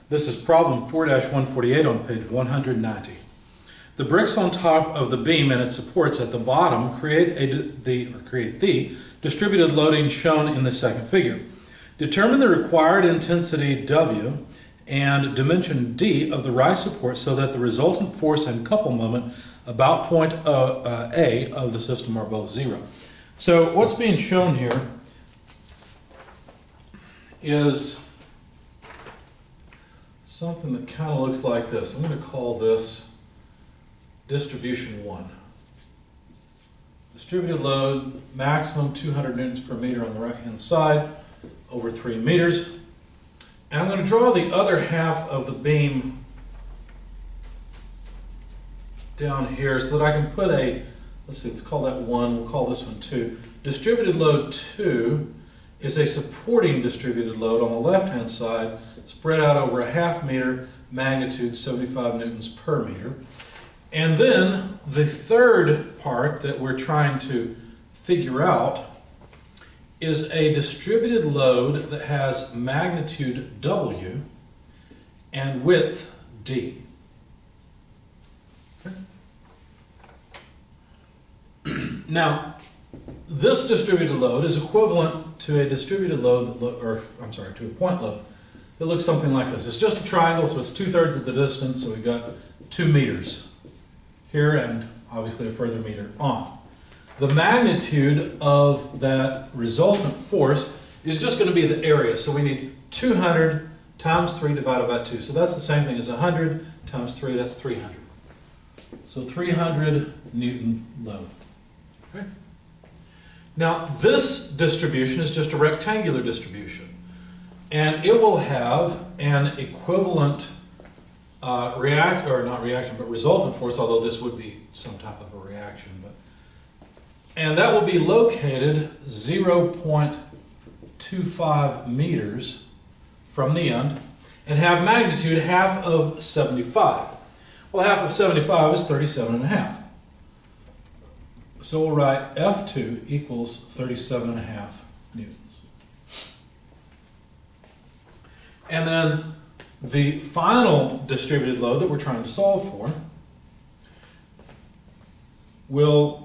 This is problem 4-148 on page 190. The bricks on top of the beam and its supports at the bottom create the distributed loading shown in the second figure. Determine the required intensity W and dimension D of the right support so that the resultant force and couple moment about point A of the system are both zero. So what's being shown here is something that kind of looks like this. I'm going to call this distribution 1. Distributed load, maximum 200 newtons per meter on the right hand side, over 3 meters. And I'm going to draw the other half of the beam down here so that I can put a, let's see, let's call that 1, we'll call this one 2. Distributed load 2 is a supporting distributed load on the left hand side, spread out over a ½ meter, magnitude 75 newtons per meter. And then the third part that we're trying to figure out is a distributed load that has magnitude W and width D. Okay. Now, this distributed load is equivalent to a distributed load that to a point load that looks something like this. It's just a triangle, so it's 2/3 of the distance, so we've got 2 meters here and obviously a further meter on. The magnitude of that resultant force is just going to be the area, so we need 200 times 3 divided by 2. So that's the same thing as 100 times 3, that's 300. So 300 Newton load. Okay. Now this distribution is just a rectangular distribution, and it will have an equivalent resultant force, although this would be some type of a reaction. And that will be located 0.25 meters from the end and have magnitude half of 75. Well, half of 75 is 37.5. So we'll write F2 equals 37.5 newtons. And then the final distributed load that we're trying to solve for will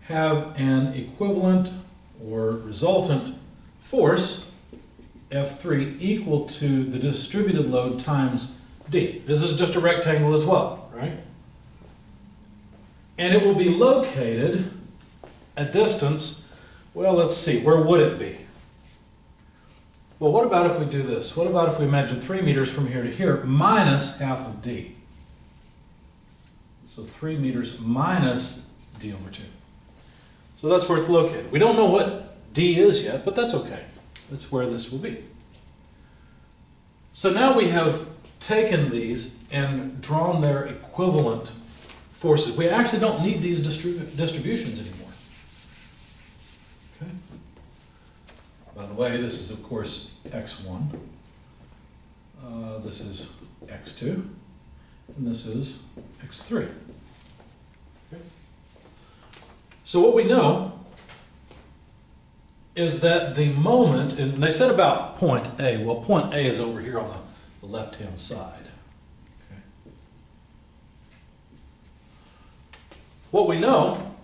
have an equivalent or resultant force, F3, equal to the distributed load times D. This is just a rectangle as well, right? And it will be located at distance, well, let's see, where would it be? Well, what about if we do this? What about if we imagine 3 meters from here to here minus half of D? So 3 meters minus D over 2. So that's where it's located. We don't know what D is yet, but that's okay. That's where this will be. So now we have taken these and drawn their equivalent forces. We actually don't need these distributions anymore. Okay. By the way, this is, of course, x1. This is x2. And this is x3. Okay. So what we know is that the moment, and they said about point A, well, point A is over here on the left-hand side. Okay. What we know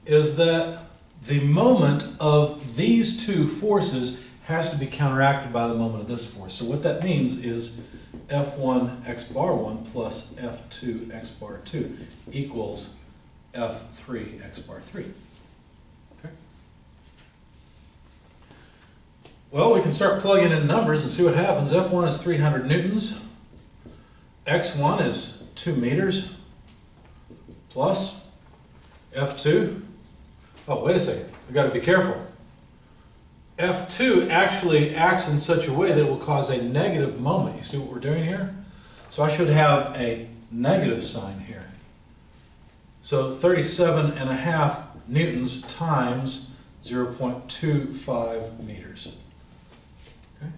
is that the moment of these two forces has to be counteracted by the moment of this force. So what that means is F1 x bar 1 plus F2 x bar 2 equals F3 x bar 3. Okay. Well, we can start plugging in numbers and see what happens. F1 is 300 newtons. X1 is 2 meters plus F2. Oh, wait a second. We've got to be careful. F2 actually acts in such a way that it will cause a negative moment. You see what we're doing here? So I should have a negative sign here. So 37.5 newtons times 0.25 meters. Okay.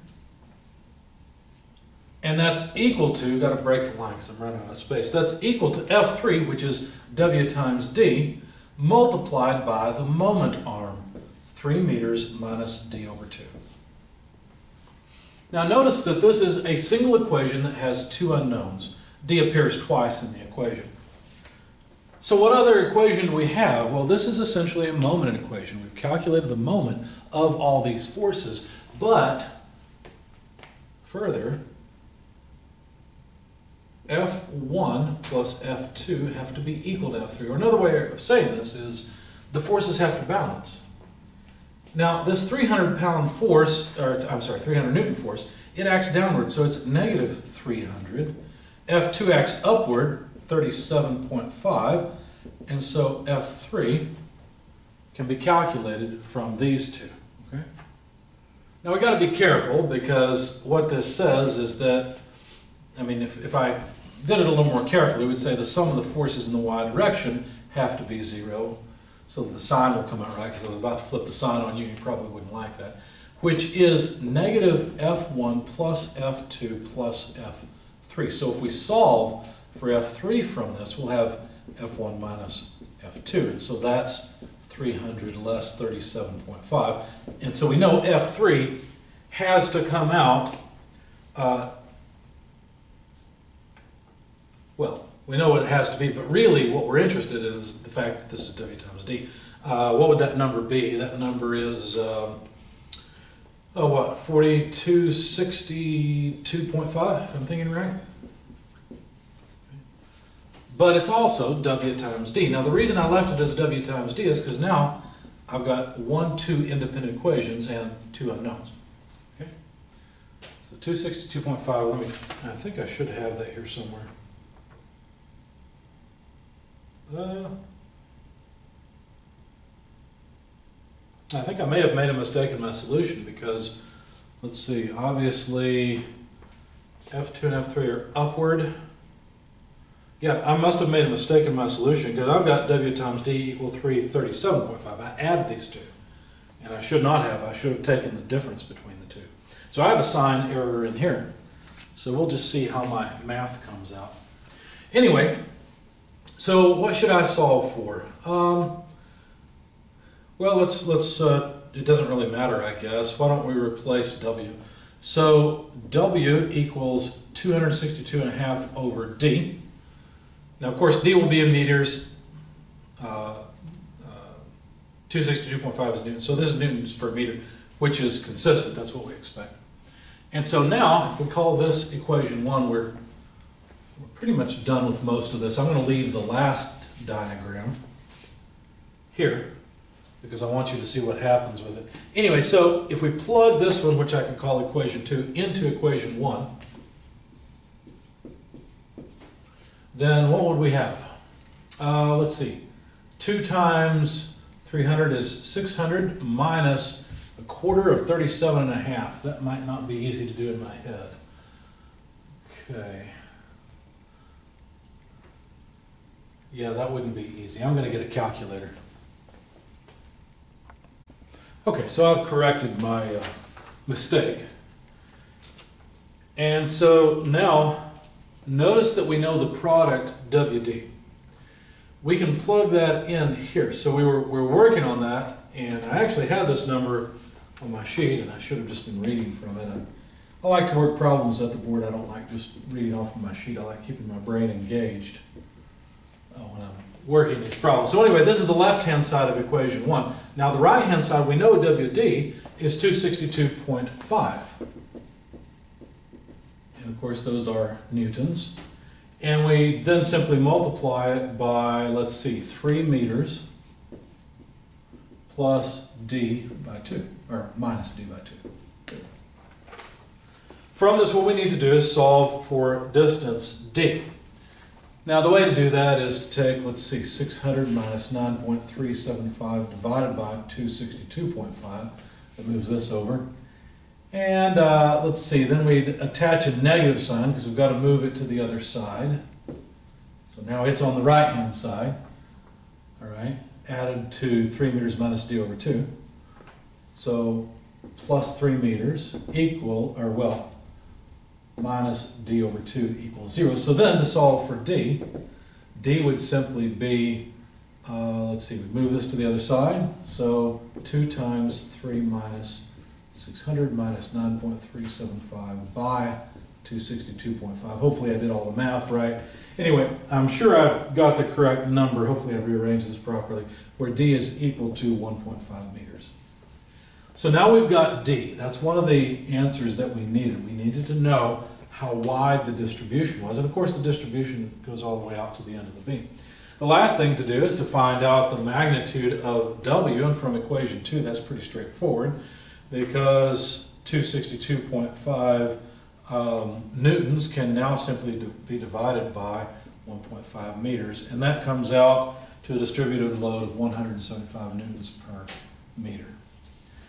And that's equal to, got to break the line because I'm running out of space, that's equal to F3, which is W times D, multiplied by the moment arm, 3 meters minus D over 2. Now notice that this is a single equation that has two unknowns. D appears twice in the equation. So what other equation do we have? Well, this is essentially a moment equation. We've calculated the moment of all these forces, but further, F1 plus F2 have to be equal to F3. Or another way of saying this is the forces have to balance. Now, this 300-pound force, or I'm sorry, 300 Newton force, it acts downward, so it's negative 300. F2 acts upward, 37.5, and so F3 can be calculated from these two. Okay? Now, we got to be careful because what this says is that, I mean, if I did it a little more carefully, we would say the sum of the forces in the y direction have to be 0. So that the sign will come out right, because I was about to flip the sign on you, and you probably wouldn't like that. Which is negative F1 plus F2 plus F3. So if we solve for F3 from this, we'll have F1 minus F2. And so that's 300 less 37.5. And so we know F3 has to come out, well, we know what it has to be, but really what we're interested in is the fact that this is W times D. What would that number be? That number is, 4262.5, if I'm thinking right? But it's also W times D. Now the reason I left it as W times D is because now I've got two independent equations and two unknowns. Okay? So 262.5, I think I should have that here somewhere. I think I may have made a mistake in my solution because, let's see, obviously F2 and F3 are upward. Yeah, I must have made a mistake in my solution because I've got W times D equal 337.5. I add these two, and I should not have. I should have taken the difference between the two. So I have a sign error in here. So we'll just see how my math comes out. Anyway, so what should I solve for? Well, let's it doesn't really matter, I guess. Why don't we replace W? So W equals 262.5 over D. Now, of course, D will be in meters. 262.5 is Newton. So this is newtons per meter, which is consistent. That's what we expect. And so now, if we call this equation 1, we're pretty much done with most of this. I'm going to leave the last diagram here because I want you to see what happens with it. Anyway, so if we plug this one, which I can call equation 2, into equation 1, then what would we have? Let's see. 2 times 300 is 600 minus a quarter of 37.5. That might not be easy to do in my head. Okay. Yeah, that wouldn't be easy. I'm going to get a calculator. Okay, so I've corrected my mistake. And so now, notice that we know the product WD. We can plug that in here. So we're working on that, and I actually had this number on my sheet, and I should have just been reading from it. I like to work problems at the board. I don't like just reading off of my sheet. I like keeping my brain engaged when I'm working these problems. So anyway, this is the left-hand side of equation 1. Now the right-hand side, we know WD is 262.5. And of course those are newtons. And we then simply multiply it by, let's see, 3 meters plus D by 2, or minus D by 2. From this, what we need to do is solve for distance D. Now the way to do that is to take, let's see, 600 minus 9.375 divided by 262.5. That moves this over. And let's see, then we'd attach a negative sign because we've got to move it to the other side. So now it's on the right-hand side. All right, added to 3 meters minus D over 2. So plus 3 meters equal, or well, minus D over 2 equals 0. So then to solve for D, D would simply be, let's see, we move this to the other side. So 2 times 3 minus 600 minus 9.375 by 262.5. Hopefully I did all the math right. Anyway, I'm sure I've got the correct number. Hopefully I've rearranged this properly, where D is equal to 1.5 meters. So now we've got D. That's one of the answers that we needed. We needed to know how wide the distribution was. And of course the distribution goes all the way out to the end of the beam. The last thing to do is to find out the magnitude of W, and from equation 2 that's pretty straightforward, because 262.5 newtons can now simply be divided by 1.5 meters, and that comes out to a distributed load of 175 newtons per meter.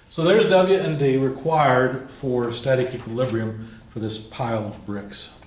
So there's W and D required for static equilibrium for this pile of bricks.